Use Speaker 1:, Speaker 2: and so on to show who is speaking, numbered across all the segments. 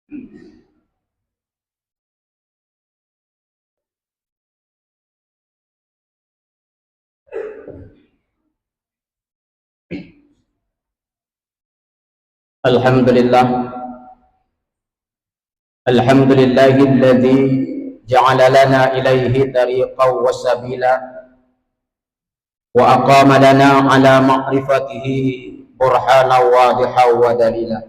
Speaker 1: Alhamdulillah, alhamdulillahilladzi ja'ala lana ilaihi tariqan wa sabila wa aqama lana ala ma'rifatihi burhanan wadihan wa dalila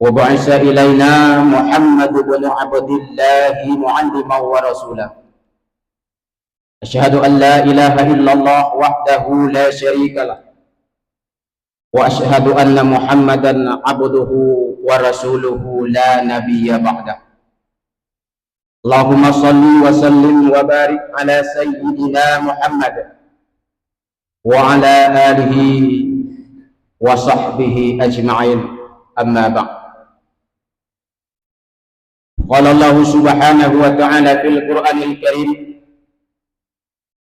Speaker 1: wa ba'atha ilaina Muhammad ibn Abdillah mu'alliman wa rasula. Asyhadu an la ilaha illallah wahdahu la syarika lah wa asyhadu anna Muhammadan abduhu wa rasuluhu la nabiyya ba'dah. Allahumma salli wa sallim wa barik ala sayyidina Muhammad wa ala alihi wa sahbihi ajma'in, amma ba'd. Qala Allah subhanahu wa ta'ala fil Qur'anil Karim,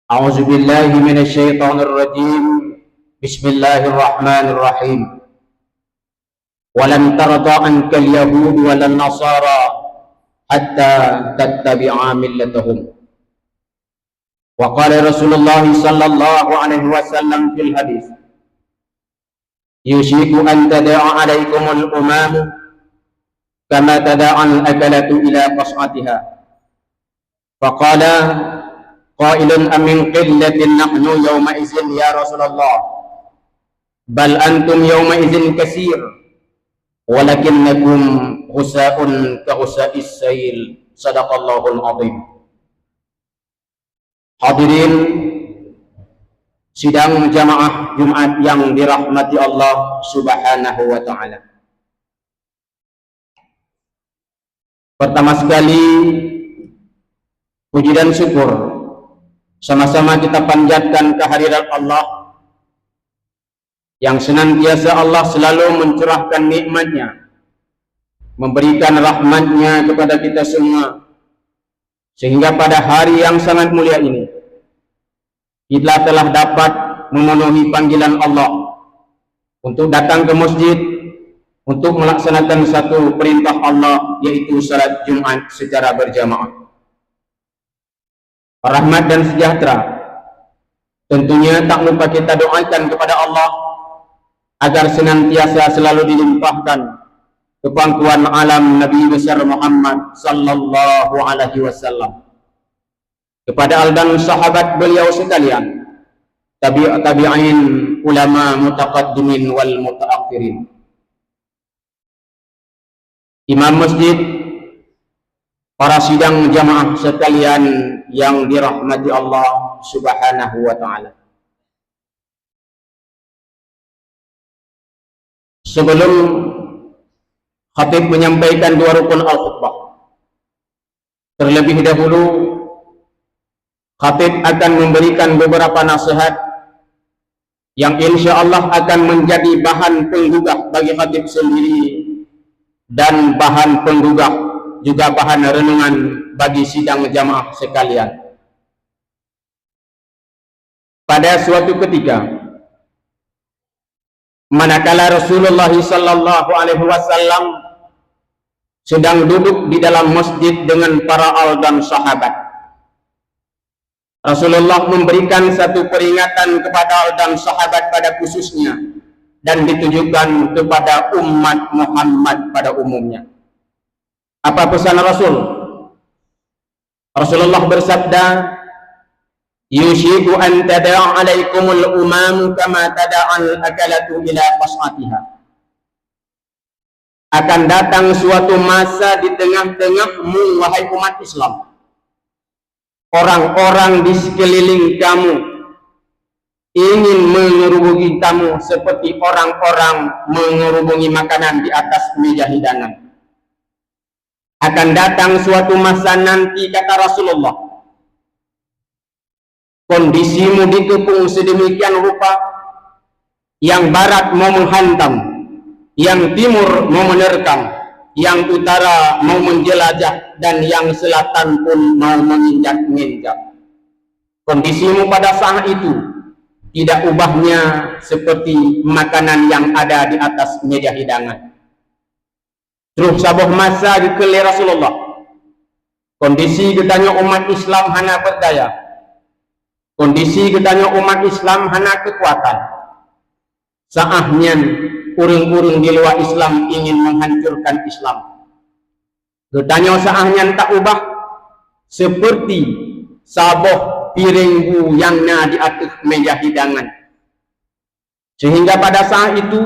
Speaker 1: a'udzu billahi minasy syaithanir rajim, bismillahirrahmanirrahim. Walan tarda ankal yahud walan nasara hatta tattabi'a millatahum. Wa qala Rasulullah sallallahu alaihi wasallam fil hadis, yushiku an tada'a alaikumul umam kama tada'al akalatu ila qas'atiha. Faqala qailun amin qillatin nahnu yawma izin ya Rasulullah, bal antum yawma izin kasir walakinnakum husa'un ka husa'is sayl. Sadaqallahul azim. Hadirin sidang jamaah Jumat yang dirahmati Allah subhanahu wa ta'ala, pertama sekali puji dan syukur sama-sama kita panjatkan kehadirat Allah yang senantiasa Allah selalu mencurahkan nikmatnya, memberikan rahmatnya kepada kita semua, sehingga pada hari yang sangat mulia ini kita telah dapat memenuhi panggilan Allah untuk datang ke masjid untuk melaksanakan satu perintah Allah, yaitu salat Jumat secara berjamaah. Rahmat dan sejahtera tentunya tak lupa kita doakan kepada Allah agar senantiasa selalu dilimpahkan kepangkuan alam Nabi besar Muhammad sallallahu alaihi wasallam, kepada al dan sahabat beliau sekalian, tabi'in, ulama mutaqaddimin wal mutaakhirin, imam masjid, para sidang jamaah sekalian yang dirahmati Allah subhanahu wa ta'ala. Sebelum khatib menyampaikan dua rukun al-khutbah, terlebih dahulu khatib akan memberikan beberapa nasihat yang insya Allah akan menjadi bahan penggugah bagi khatib sendiri dan bahan penggugah juga bahan renungan bagi sidang jamaah sekalian. Pada suatu ketika, manakala Rasulullah sallallahu alaihi wasallam sedang duduk di dalam masjid dengan para al dan sahabat, Rasulullah memberikan satu peringatan kepada al dan sahabat pada khususnya dan ditujukan kepada umat Muhammad pada umumnya. Apa pesan Rasul? Rasulullah bersabda, yushiku an tada'a alaikumul umam kama tada'al akalatu ila qas'atiha. Akan datang suatu masa di tengah-tengahmu, wahai umat Islam, orang-orang di sekeliling kamu ingin mengerubungi kamu seperti orang-orang mengerubungi makanan di atas meja hidangan. Akan datang suatu masa nanti, kata Rasulullah, kondisimu dikepung sedemikian rupa, yang barat mau menghantam, yang timur mau menerkam, yang utara mau menjelajah, dan yang selatan pun mau menginjak-injak. Kondisimu pada saat itu tidak ubahnya seperti makanan yang ada di atas meja hidangan. Terus sabuh masa dikele Rasulullah. Kondisi gedanya umat Islam hana berdaya. Kondisi gedanya umat Islam hana kekuatan. Saahnya urung-urung di luar Islam ingin menghancurkan Islam. Gedanya saahnya tak ubah seperti sabuh piring yang di atas meja hidangan. Sehingga pada saat itu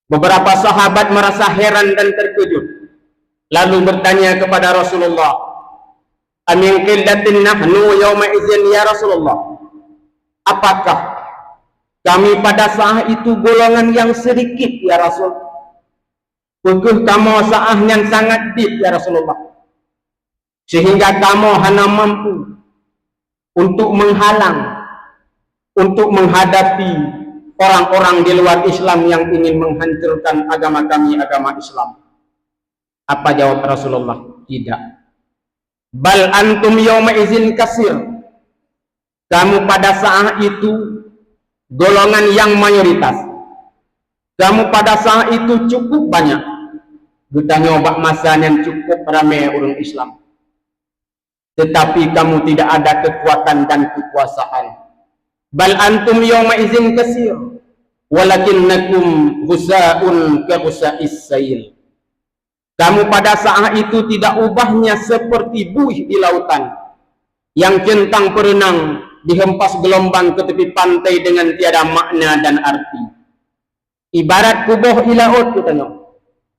Speaker 1: beberapa sahabat merasa heran dan terkejut, lalu bertanya kepada Rasulullah, "Amin qillatin nahnu yawma idzin ya Rasulullah?" Apakah kami pada saat itu golongan yang sedikit ya Rasul? Bukuh kamu saahnya sangat dip ya Rasulullah, sehingga kamu hanya mampu untuk menghalang, untuk menghadapi orang-orang di luar Islam yang ingin menghancurkan agama kami, agama Islam. Apa jawab Rasulullah? Tidak. Bal antum yawma izin kasir. Kamu pada saat itu golongan yang mayoritas. Kamu pada saat itu cukup banyak. Kita nyoba masa yang cukup ramai orang Islam. Tetapi kamu tidak ada kekuatan dan kekuasaan. Bal antum yawma izin kasir. Walakinnakum husa'un ka husa'is sail. Kamu pada saat itu tidak ubahnya seperti buih di lautan yang centang berenang dihempas gelombang ke tepi pantai dengan tiada makna dan arti. Ibarat kubuh di laut katanya,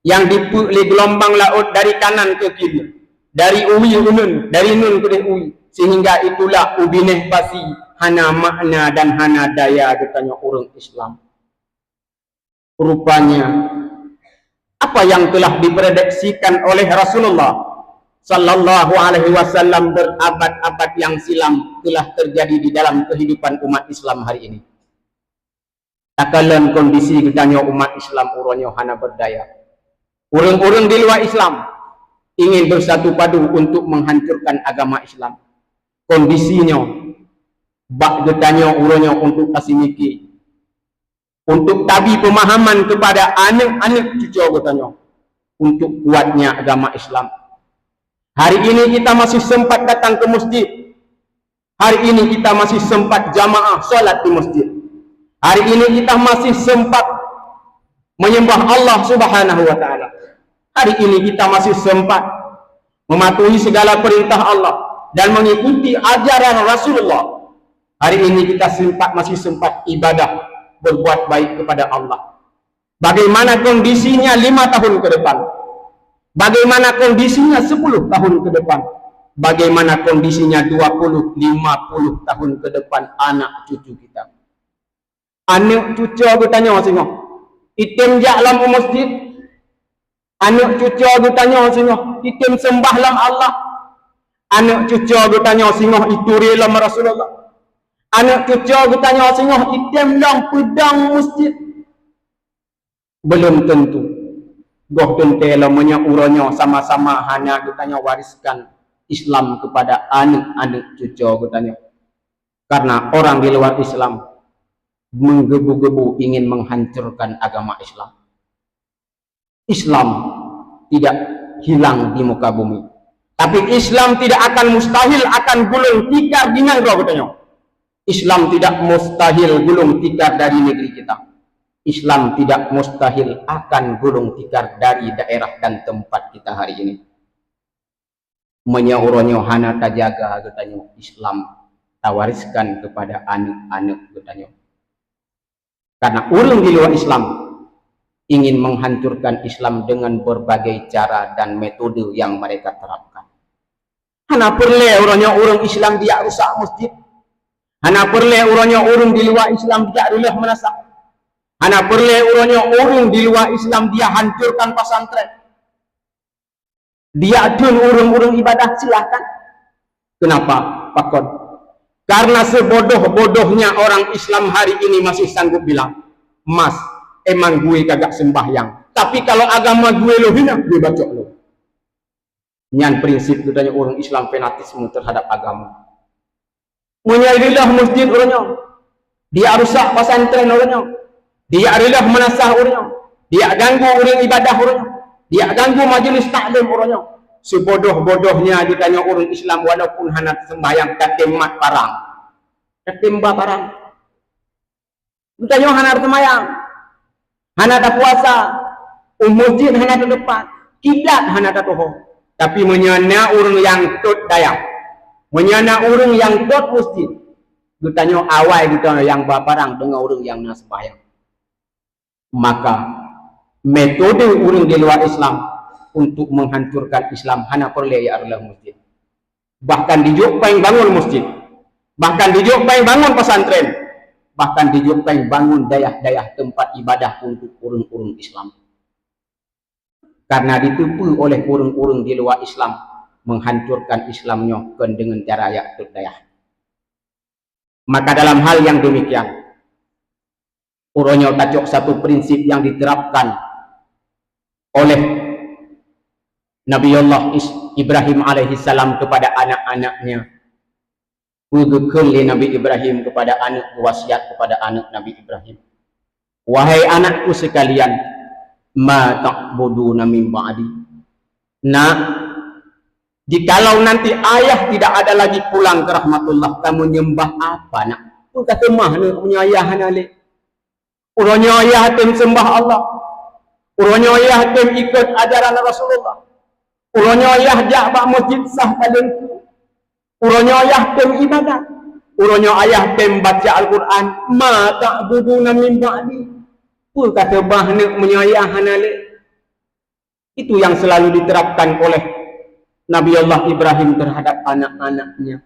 Speaker 1: yang dipuli gelombang laut dari kanan ke kiri, dari uwi ke nun, dari nun ke uwi, sehingga itulah ubineh pasi hana makna dan hana daya katanya orang Islam. Rupanya apa yang telah diprediksikan oleh Rasulullah sallallahu alaihi wasallam berabad-abad yang silam telah terjadi di dalam kehidupan umat Islam hari ini. Takalan kondisi gedanya umat Islam uronyo hana berdaya. Orang-orang di luar Islam ingin bersatu padu untuk menghancurkan agama Islam. Kondisinya bak gedanya uronyo untuk kasih mikir, untuk tabi pemahaman kepada anak-anak cucu katanya, untuk kuatnya agama Islam. Hari ini kita masih sempat datang ke masjid. Hari ini kita masih sempat jamaah salat di masjid. Hari ini kita masih sempat menyembah Allah Subhanahu wa taala. Hari ini kita masih sempat mematuhi segala perintah Allah dan mengikuti ajaran Rasulullah. Hari ini kita masih sempat ibadah, berbuat baik kepada Allah. Bagaimana kondisinya 5 tahun ke depan? Bagaimana kondisinya 10 tahun ke depan? Bagaimana kondisinya 20, 50 tahun ke depan anak cucu kita? Anak cucu aku tanya singo, item jalan masjid. Anak cucu aku tanya singo, item sembah lam Allah. Anak cucu aku tanya singo, itu rela Rasulullah. Anak cucu aku tanya singo, item lang pedang masjid. Belum tentu. Goh tente lamanya uronyo sama-sama hanya kita wariskan Islam kepada anak-anak cucu kita. Karena orang di luar Islam menggebu-gebu ingin menghancurkan agama Islam. Islam tidak hilang di muka bumi, tapi Islam tidak akan mustahil akan gulung tikar di negara katanya. Islam tidak mustahil gulung tikar dari negeri kita. Islam tidak mustahil akan gulung tikar dari daerah dan tempat kita hari ini. Menyauronyo hana tajaga katanya Islam tawariskan kepada anak-anak katanya. Karena orang di luar Islam ingin menghancurkan Islam dengan berbagai cara dan metode yang mereka terapkan. Hana perle orangnya orang Islam dia rusak masjid. Hana perle orangnya orang di luar Islam dia rulah menasak. Hana perle orangnya orang di luar Islam dia hancurkan pesantren. Dia adun orang-orang ibadah, silahkan. Kenapa? Pakon. Karena sebodoh-bodohnya orang Islam hari ini masih sanggup bilang, "Mas, emang gue kagak sembahyang, tapi kalau agama gue lo hina, gue bacok lo." Nyan prinsip katanya orang Islam fanatisme terhadap agama. Menyalilah masjid orangnya, dia rusak pesantren orangnya, dia adalah menasah orangnya, dia ganggu orang ibadah orangnya. Dia ganggu majlis taklim orangnya. Sebodoh-bodohnya ditanya orang Islam walaupun hana sembahyang katemat parang. Katemba parang. Ditanya hana sembahyang. Hana tak puasa. Masjid hana tak depan. Kiblat hana tak toho. Tapi menyana orang yang tot daya. Menyana orang yang tot masjid. Ditanya awal ditanya yang baparang dengan orang yang nak sembahyang. Maka metode orang di luar Islam untuk menghancurkan Islam hana perlu ya adalah masjid. Bahkan dijukpai bangun masjid, bahkan dijukpai bangun pesantren, bahkan dijukpai bangun dayah-dayah tempat ibadah untuk orang-orang Islam. Karena ditipu oleh orang-orang di luar Islam menghancurkan Islamnya dengan cara yang dayah. Maka dalam hal yang demikian, orangnya tajuk satu prinsip yang diterapkan oleh Nabiullah Ibrahim alaihissalam kepada anak-anaknya. Udhukul Nabi Ibrahim kepada anak, wasiat kepada anak Nabi Ibrahim. Wahai anakku sekalian, ma ta'buduna min ba'di. Nak, jikalau nanti ayah tidak ada lagi pulang ke rahmatullah, kamu nyembah apa nak? Tu kata mah nak punya ayah nalik. Urangnya ayah tem sembah Allah. Urangnya ayah tem ikut ajaran Rasulullah. Urangnya ayah jak masjid sah paling. Urangnya ayah tem ibadat. Urangnya ayah tem baca Al-Quran. Ma ta'buduna min ba'di. Pul kata bah nak menyayah nalik. Itu yang selalu diterapkan oleh Nabi Allah Ibrahim terhadap anak-anaknya.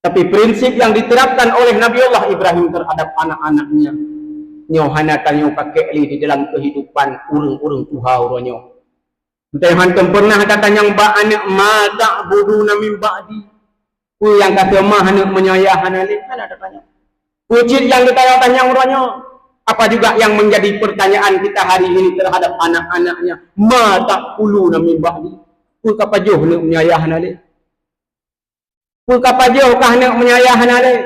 Speaker 1: Tapi prinsip yang diterapkan oleh Nabi Allah Ibrahim terhadap anak-anaknya, nyohana tanyo pakai di dalam kehidupan urang-urang tuha uronyo. Kita hantam pernah datang yang ba anak ma ta'buduna min ba'di. Ku yang kata mah anak menyayah nalik kan ada tanya. Kucing yang ditanya-tanya uronyo. Apa juga yang menjadi pertanyaan kita hari ini terhadap anak-anaknya? Ma ta'kuluna min ba'di. Ku kapajuh nak menyayah nalik. Ku kapajuh kah nak menyayah nalik.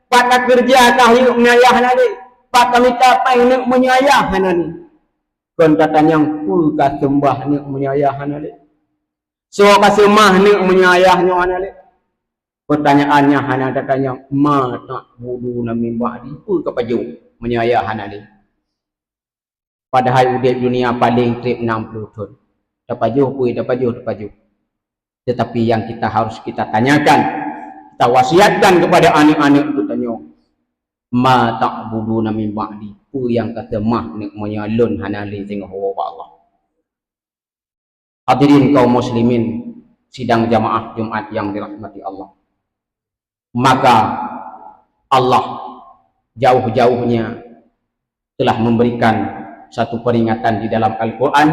Speaker 1: Pak kerja kah nak menyayah nalik. Pak kami tapai nak menyayah nalik. Kon katanya ku ka sembah nak menyayah nalik. So ka sembah nak menyayahnya nalik. Pertanyaannya hana katanya ma ta'buduna min ba'di. Ku kapajuh menyayah nalik. Padahal udah dunia paling trip 60 tahun. Dapajuh. Tetapi yang kita harus kita tanyakan, kita wasiatkan kepada anak-anak itu tanya, ma ta'buduna min ba'di. Ku yang kata mah nak menyalun hanali tengah hawa Allah. Hadirin kaum muslimin sidang jamaah Jumat yang dirahmati Allah. Maka Allah jauh-jauhnya telah memberikan satu peringatan di dalam Al-Quran,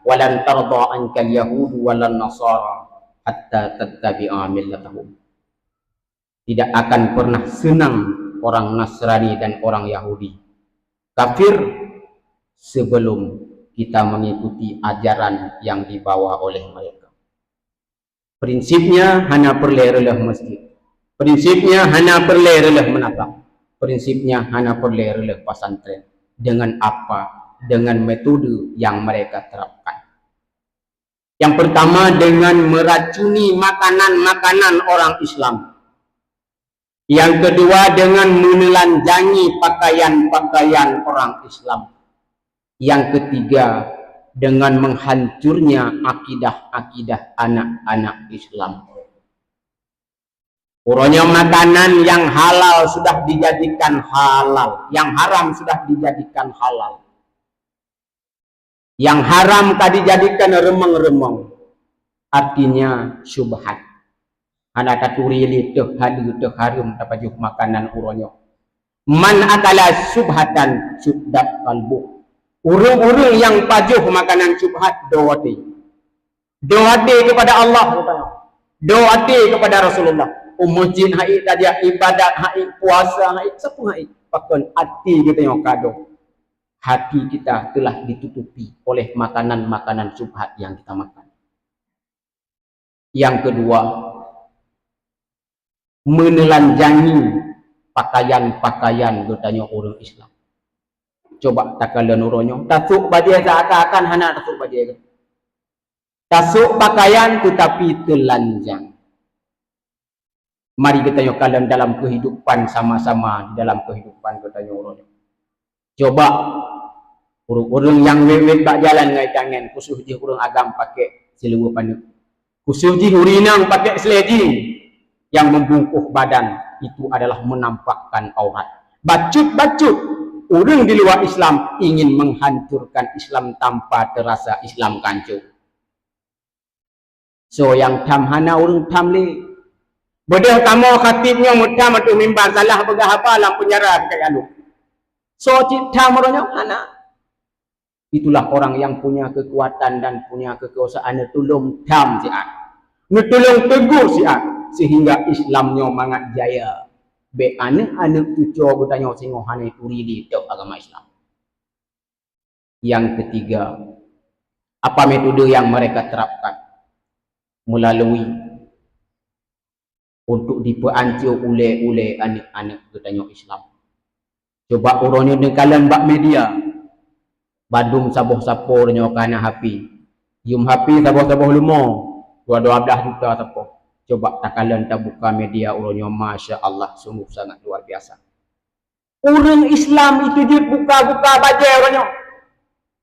Speaker 1: walan tarda ankal yahudu walan nasara hatta tattabi'a millatahum. Tidak akan pernah senang orang Nasrani dan orang Yahudi kafir sebelum kita mengikuti ajaran yang dibawa oleh mereka. Prinsipnya hana perlerelah masjid. Prinsipnya hana perlerelah menatap. Prinsipnya hana perlerelah pesantren. Dengan apa? Dengan metode yang mereka terapkan. Yang pertama dengan meracuni makanan-makanan orang Islam. Yang kedua dengan menelanjangi pakaian-pakaian orang Islam. Yang ketiga dengan menghancurnya akidah-akidah anak-anak Islam. Urangnya makanan yang halal sudah dijadikan halal, yang haram sudah dijadikan halal. Yang haram tadi jadikan remeng-remeng. Artinya syubhat. Ana taturi li teh hadu teh harum tapajuk makanan urangnya. Man akala subhatan subdat qalbu. Urung-urung yang pajuh makanan syubhat doati. Doati kepada Allah, doati kepada Rasulullah. Masjid hai tadi ibadat hai puasa hai sepuh hai. Pakon hati kita yang kado. Hati kita telah ditutupi oleh makanan-makanan syubhat yang kita makan. Yang kedua, menelanjangi pakaian-pakaian bertanya orang Islam. Coba takalan uronyo. Tasuk badia seakan-akan hana tasuk badia. Tasuk pakaian tetapi telanjang. Mari kita kalian dalam kehidupan sama-sama dalam kehidupan kita uronyo. Coba urang yang wewek tak jalan ngai tangan khusus je urang agam pakai seluruh pandu. Khusus je urinang pakai seledi yang membungkuk badan itu adalah menampakkan aurat. Bacut-bacut orang di luar Islam ingin menghancurkan Islam tanpa terasa Islam kancu. So yang tam hana orang tam le. Bodoh kamu khatibnya mudah matu mimbar salah begah apa lam penjara kayak alu. So cita moronyo hana. Itulah orang yang punya kekuatan dan punya kekuasaan tolong tam siat. Ngetolong tegur siat sehingga Islamnya mangat jaya. Be anak-anak tujuh bertanya singo hane uridi tok agama Islam. Yang ketiga, apa metode yang mereka terapkan melalui untuk dipeancur oleh anak-anak bertanya Islam. Coba urangnya dengan bak media. Badung saboh-sapoh dengan kana hapi. Yum hapi saboh-saboh lumo. 12 juta sapoh. Coba takalan tak buka media urangnya, Masya Allah, sungguh sangat luar biasa. Orang Islam itu dia buka-buka bajai urangnya.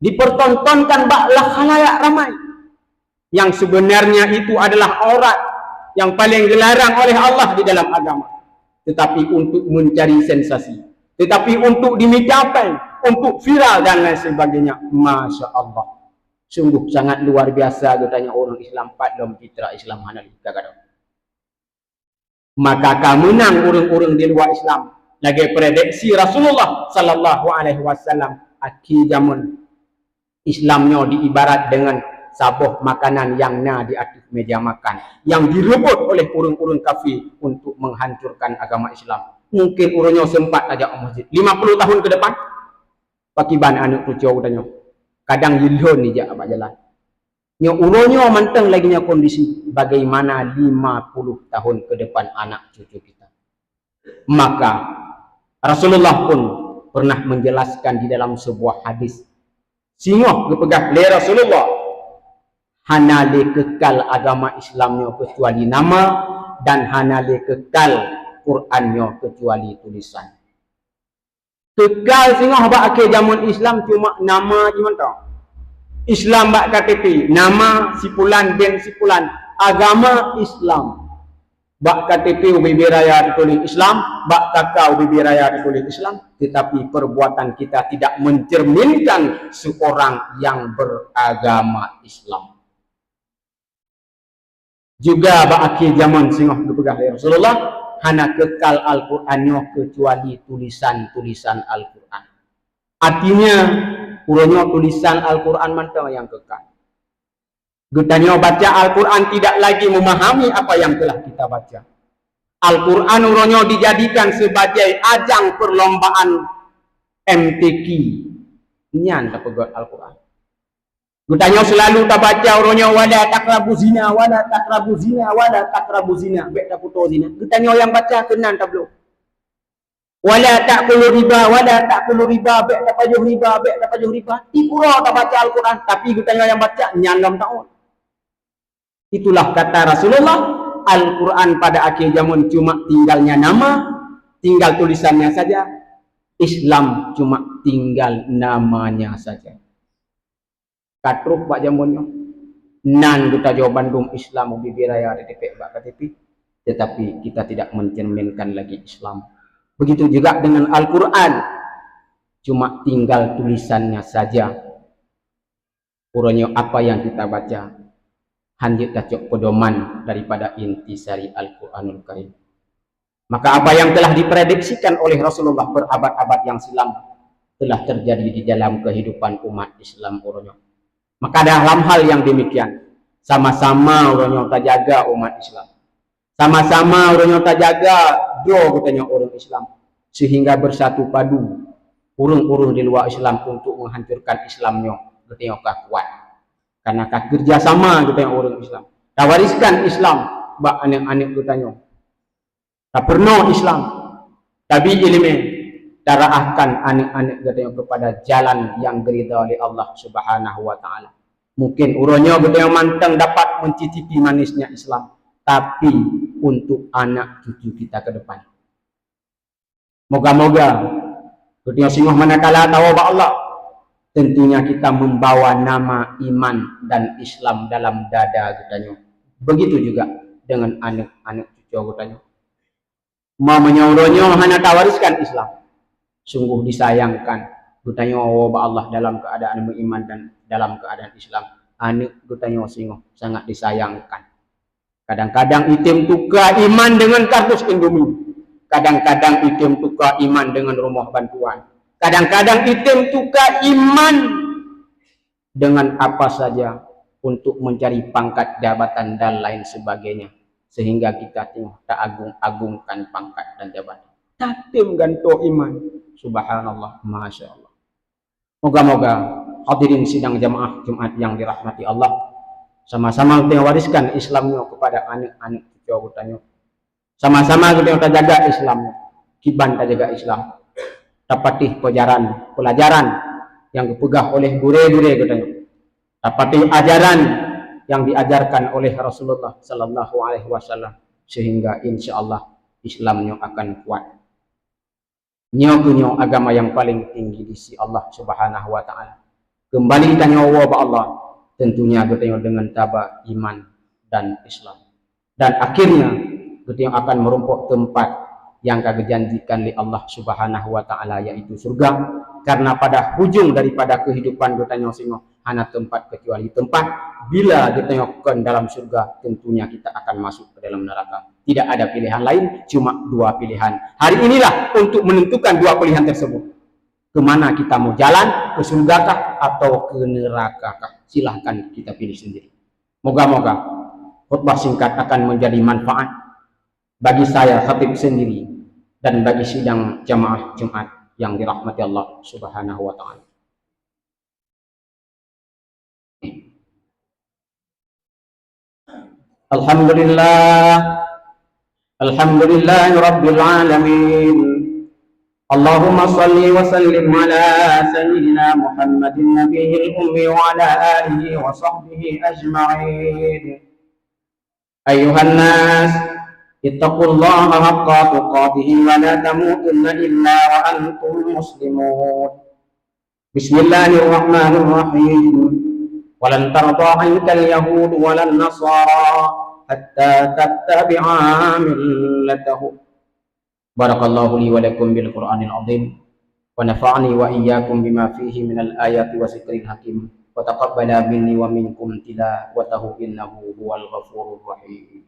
Speaker 1: Dipertontonkan baklah khalayak ramai. Yang sebenarnya itu adalah aurat yang paling dilarang oleh Allah di dalam agama. Tetapi untuk mencari sensasi. Tetapi untuk dimicapai, untuk viral dan lain sebagainya. Masya Allah. Sungguh sangat luar biasa katanya orang Islam dalam citra Islam hanali. Maka kemenang orang-orang di luar Islam. Lagi prediksi Rasulullah sallallahu alaihi wasallam akhir zaman Islamnya diibarat dengan sabuh makanan yang di atas meja makan yang direbut oleh orang-orang kafir untuk menghancurkan agama Islam. Mungkin orangnya sempat ajak masjid 50 tahun ke depan pakiban anak tujuh tanya kadang yilhon ni jak abak jalan nya orangnya manteng lagi nya kondisi bagaimana 50 tahun ke depan anak cucu kita. Maka Rasulullah pun pernah menjelaskan di dalam sebuah hadis singoh gepegah le Rasulullah hanale kekal agama Islamnya kecuali nama dan hanale kekal Qurannya kecuali tulisan. Kekal singoh bak akhir zaman Islam cuma nama gimana? Islam bak KTP, nama sipulan bin sipulan, agama Islam. Bak KTP UBB Raya ditulis Islam, bak kakak UBB Raya ditulis Islam, tetapi perbuatan kita tidak mencerminkan seorang yang beragama Islam. Juga bak akhir zaman singoh gepegah Rasulullah hana kekal Al-Qur'annya kecuali tulisan-tulisan Al-Qur'an. Artinya urangnya tulisan Al-Qur'an mantau yang kekal. Getanya baca Al-Qur'an tidak lagi memahami apa yang telah kita baca. Al-Qur'an urangnya dijadikan sebagai ajang perlombaan MTQ. Nyan tak pegat Al-Qur'an. Gutanya selalu tak baca orangnya wala takrabu zina, wala takrabu zina, wala takrabu zina. Bek tak putus zina. Gutanya yang baca kenan tak belum. Wala ta'kulu riba, wala ta'kulu riba, bek tak pajuh riba, bek tak pajuh riba. Tipura tak baca Al-Quran, tapi gutanya yang baca nyandam tahun. Itulah kata Rasulullah, Al-Quran pada akhir zaman cuma tinggalnya nama, tinggal tulisannya saja. Islam cuma tinggal namanya saja. Katruh pak jamunnya nan kita jawab Bandung Islam UBB Raya DTP bak KTP, tetapi kita tidak mencerminkan lagi Islam. Begitu juga dengan Al-Quran, cuma tinggal tulisannya saja. Urangnya apa yang kita baca hanya kacok pedoman daripada intisari Al-Quranul Karim. Maka apa yang telah diprediksikan oleh Rasulullah berabad-abad yang silam telah terjadi di dalam kehidupan umat Islam urangnya. Maka dalam hal yang demikian, sama-sama orangnya tak jaga umat Islam. Sama-sama orangnya tak jaga doa katanya orang Islam. Sehingga bersatu padu urung-urung di luar Islam untuk menghancurkan Islamnya. Katanya kuat. Karena kerjasama katanya orang Islam. Tak wariskan Islam bak anak-anak katanya. Tak pernah Islam. Tapi ilmu darahkan anak-anak katanya kepada jalan yang diridha oleh Allah Subhanahu wa taala. Mungkin uronyo katanya manteng dapat mencicipi manisnya Islam, tapi untuk anak cucu kita ke depan. Moga-moga katanya singguh manakala tahu Allah, tentunya kita membawa nama iman dan Islam dalam dada katanya. Begitu juga dengan anak-anak cucu katanya. Mau menyauronyo hanya tawariskan Islam. Sungguh disayangkan gutanya Allah dalam keadaan beriman dan dalam keadaan Islam. Anak gutanya singguh sangat disayangkan. Kadang-kadang item tukar iman dengan kardus Indomie. Kadang-kadang item tukar iman dengan rumah bantuan. Kadang-kadang item tukar iman dengan apa saja untuk mencari pangkat jabatan dan lain sebagainya. Sehingga kita tak agung-agungkan pangkat dan jabatan. Tatim ganto iman. Subhanallah, Masya Allah. Moga-moga hadirin sidang jamaah Jumat yang dirahmati Allah, sama-sama kita wariskan Islamnya kepada anak-anak kita katanya. Sama-sama kita jaga Islamnya, kiban kita jaga Islam. Dapatih pelajaran yang dipegah oleh guru-guru katanya. Dapatih ajaran yang diajarkan oleh Rasulullah sallallahu alaihi wasallam, sehingga insyaallah Islamnya akan kuat. Nyo agama yang paling tinggi di sisi Allah Subhanahu wa taala. Kembali tanya Allah, tentunya katanya dengan tabah iman dan Islam. Dan akhirnya katanya akan merumpuk tempat yang dijanjikan oleh Allah Subhanahu wa taala, yaitu surga. Karena pada ujung daripada kehidupan katanya singo hana tempat kecuali tempat. Bila ditengokkan dalam surga, tentunya kita akan masuk ke dalam neraka. Tidak ada pilihan lain, cuma dua pilihan. Hari inilah untuk menentukan dua pilihan tersebut. Kemana kita mau jalan, ke surga kah atau ke neraka kah? Silahkan kita pilih sendiri. Moga-moga khutbah singkat akan menjadi manfaat bagi saya khatib sendiri dan bagi sidang jamaah Jumat yang dirahmati Allah Subhanahu wa taala. Alhamdulillah Rabbil Alamin. Allahumma salli wa sallim ala Sayyidina Muhammadin Nabiyil Ummi wa ala alihi wa sahbihi ajma'in. Ayuhan nas, ittaqullaha haqqa tuqatih wa la tamutunna illa wa antum muslimun. Bismillahirrahmanirrahim. Walan tarda ankal yahud walan nasara hatta tattabi'a millatahum. Barakallahu li wa lakum bil Qur'anil azim wa nafa'ani wa iyyakum bima fihi minal ayati wa zikril hakim wa taqabbala minni wa minkum tilawatahu innahu huwal ghafurur rahim.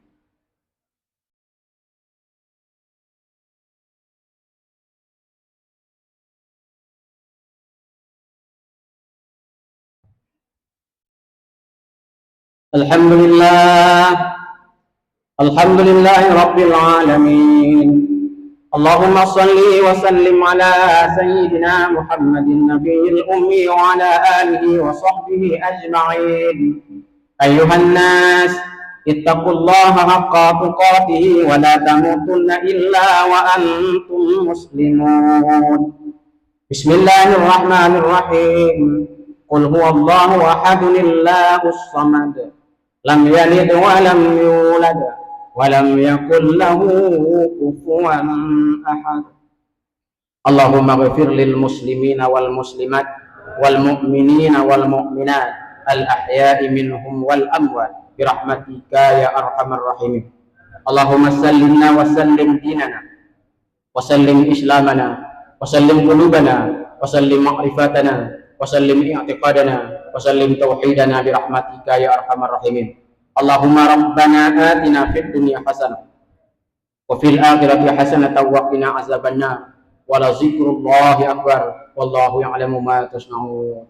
Speaker 1: Alhamdulillah Rabbil Alamin. Allahumma salli wa sallim ala Sayyidina Muhammadin Nabiyil Ummi wa ala alihi wa sahbihi ajma'in. Ayuhan nas, ittaqullaha haqqa tuqatih wa la tamutunna illa wa antum muslimun. Bismillahirrahmanirrahim. Qul huwallahu ahadun illahus samad. Lam yalid wa lam yulad wa lam yakul lahu kufuwan ahad. Allahumma ghfir lil muslimina wal muslimat wal mu'minina wal mu'minat al ahya'i minhum wal amwat bi rahmatika ya arhamar rahimin. Allahumma sallimna wa sallim dinana wa sallim islamana wa sallim qulubana wa sallim ma'rifatana wa sallim i'tiqadana wa sallim tauhidana bi rahmatika ya arhamar rahimin. Allahumma rabbana atina fid dunya hasanah wa fil akhirati hasanah wa qina azabannar. Wa la zikrullahi akbar wallahu ya'lamu ma tasna'un.